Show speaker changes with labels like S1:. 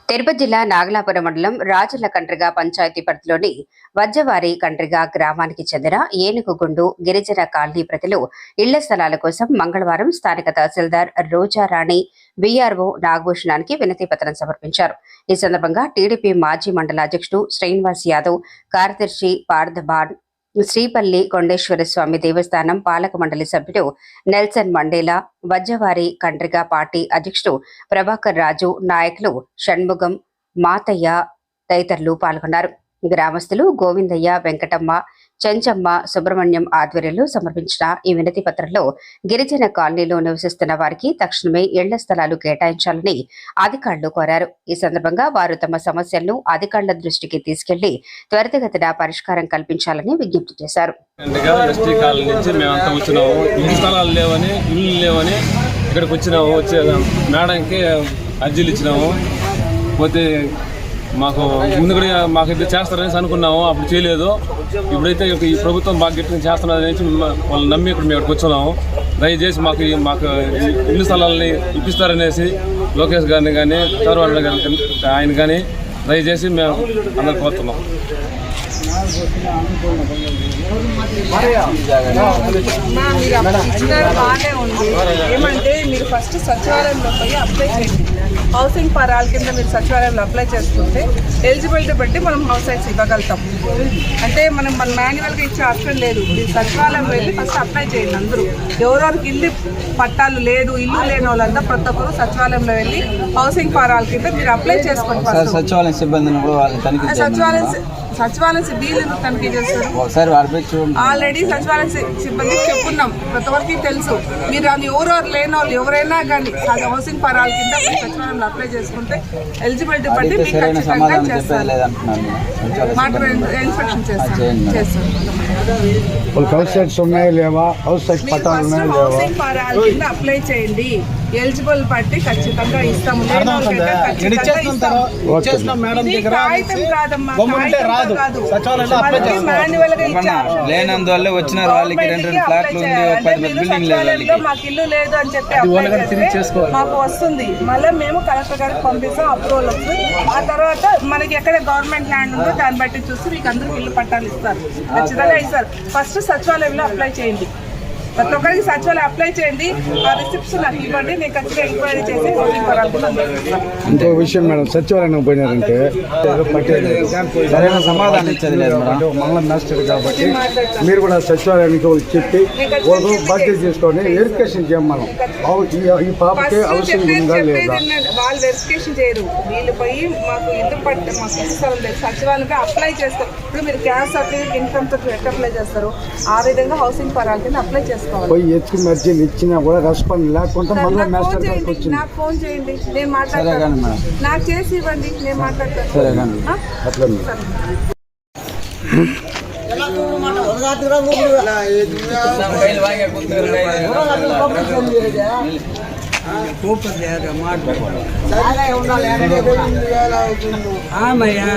S1: తిరుపతి జిల్లా నాగలాపురం మండలం రాజుల కండ్రిగ పంచాయతీ పరిధిలోని వజ్జవారి కండ్రిగ గ్రామానికి చెందిన ఏనుగుగుండు గిరిజన కాలనీ ప్రజలు ఇళ్ల స్థలాల కోసం మంగళవారం స్థానిక తహసీల్దార్ రోజారాణి వీఆర్ఓ నాగభూషణానికి వినతి పత్రం సమర్పించారు. ఈ సందర్భంగా టీడీపీ మాజీ మండల అధ్యక్షుడు శ్రీనివాస్ యాదవ్, కార్యదర్శి పార్థబాన్, శ్రీపల్లి కొండేశ్వర స్వామి దేవస్థానం పాలక మండలి సభ్యుడు నెల్సన్ మండేలా, వజ్జవారి కండ్రిగ పార్టీ అధ్యక్షుడు ప్రభాకర్ రాజు, నాయకులు షణ్ముగం, మాతయ్య తదితరులు పాల్గొన్నారు. గ్రామస్తులు గోవిందయ్య, వెంకటమ్మ, చెంచమ్మ, సుబ్రహ్మణ్యం ఆధ్వర్యంలో సమర్పించిన ఈ వినతి పత్రంలో గిరిజన కాలనీలో నివసిస్తున్న వారికి తక్షణమే ఇళ్ల స్థలాలు కేటాయించాలని అధికారులు కోరారు. ఈ సందర్భంగా వారు తమ సమస్యలను అధికారుల దృష్టికి తీసుకెళ్లి త్వరితగతిన పరిష్కారం కల్పించాలని విజ్ఞప్తి చేశారు.
S2: ఇక్కడికి వచ్చినాము, మేడంకి అర్జీలు ఇచ్చినాము. పోతే మాకు ముందు కూడా మాకైతే చేస్తారనేసి అనుకున్నాము, అప్పుడు చేయలేదు. ఇప్పుడైతే ఈ ప్రభుత్వం బాగా గట్టిగా చేస్తున్నదనేసి వాళ్ళు నమ్మి ఇక్కడ మేము ఇక్కడికి వచ్చున్నాము. దయచేసి మాకు ఇల్లు స్థలాలని ఇప్పిస్తారనేసి లోకేష్ గారిని కానీ చంద్రబాబు గారిని ఆయన కానీ దయచేసి మేము అందరు కోరుతున్నాం.
S3: ఏమంటే మీరు ఫస్ట్ సచివాలయంలో పోయి అప్లై చేయండి. హౌసింగ్ పరాల కింద మీరు సచివాలయంలో అప్లై చేసుకుంటే ఎలిజిబిలిటీ బట్టి మనం హౌస్ రైట్స్ ఇవ్వగలుగుతాం. అంటే మన మాన్యువల్గా ఇచ్చే ఆప్షన్ లేదు. మీరు సచివాలయం వెళ్ళి ఫస్ట్ అప్లై చేయండి. అందరూ ఎవరెవరికి ఇల్లు పట్టాలు లేదు, ఇల్లు లేని వాళ్ళంతా ప్రతి ఒక్కరు సచివాలయంలో వెళ్ళి హౌసింగ్ పరాల కింద మీరు అప్లై చేసుకోండి.
S4: సచివాలయం సిబ్బందిని
S3: సచివాలయం సిబ్బంది తనిఖీ చేస్తారు. ఆల్రెడీ సచివాలయం సిబ్బందికి చెప్పుకున్నాం, ప్రతి ఒక్కరికి తెలుసు. మీరు అది ఎవరెవరు లేని వాళ్ళు ఎవరైనా కానీ హౌసింగ్ పరాల కింద సచివాలయంలో అప్లై చేసుకుంటే ఎలిజిబిలిటీ బట్టి మీకు ఖచ్చితంగా చేస్తారు. ఇన్స్పెక్షన్ చేస్తారు. హౌసింగ్ పరాల కింద అప్లై చేయండి. ఎలిజిబుల్ బట్టి ఖచ్చితంగా ఇస్తాము.
S4: లేనందువల్ల వచ్చిన వాళ్ళకి 2 ఫ్లాట్లు
S3: మాకు ఇల్లు లేదు అని చెప్పి మాకు వస్తుంది. మళ్ళీ మేము కలెక్టర్ గారికి పంపిస్తాం, అప్రూవల్ వస్తుంది. ఆ తర్వాత మనకి ఎక్కడ గవర్నమెంట్ ల్యాండ్ ఉందో దాన్ని బట్టి చూసి మీకు అందరికి ఇల్లు పట్టాలు ఇస్తారు, ఖచ్చితంగా ఇస్తారు. ఫస్ట్ సచివాలయంలో అప్లై చేయండి. ప్రతి ఒక్కరికి సచివాలయం అప్లై చేయండి. ఆ రిసిప్ట్స్ నాకు ఇవ్వండి, నేను ఖచ్చితంగా ఎంక్వైరీ చేసి
S5: ఇంకో విషయం మేడం, సచివాలయం పోయినారంటే
S4: సరైన సమాధానం ఇచ్చేది లేదు.
S5: మమ్మల్ని నష్టం కాబట్టి మీరు కూడా సచివాలయానికి చెప్పి బాధ్యత చేసుకొని వెరిఫికేషన్ చేయమనం. ఈ పాపకి అవసరం ఉందా లేదా?
S3: వాళ్ళు వెరిఫికేషన్ చేయరు. వీళ్ళు పోయి మాకు ఇల్లు పట్టే మాకు ఇస్తాం లేదు, సచివాలయంపై అప్లై చేస్తారు. ఇప్పుడు మీరు caste certificate, income certificate apply చేస్తారు, ఆ విధంగా హౌసింగ్ పరాల కింద అప్లై చేస్తారు.
S5: పోయి ఎత్తుకు మర్జీలు ఇచ్చినా కూడా రెస్పాండ్ లేకుండా మళ్ళీ
S3: నాకు ఫోన్ చేయండి, నేను మాట్లాడతాను. నాకు చేసి ఇవ్వండి, నేను మాట్లాడతాను.
S6: ఆమయ్యా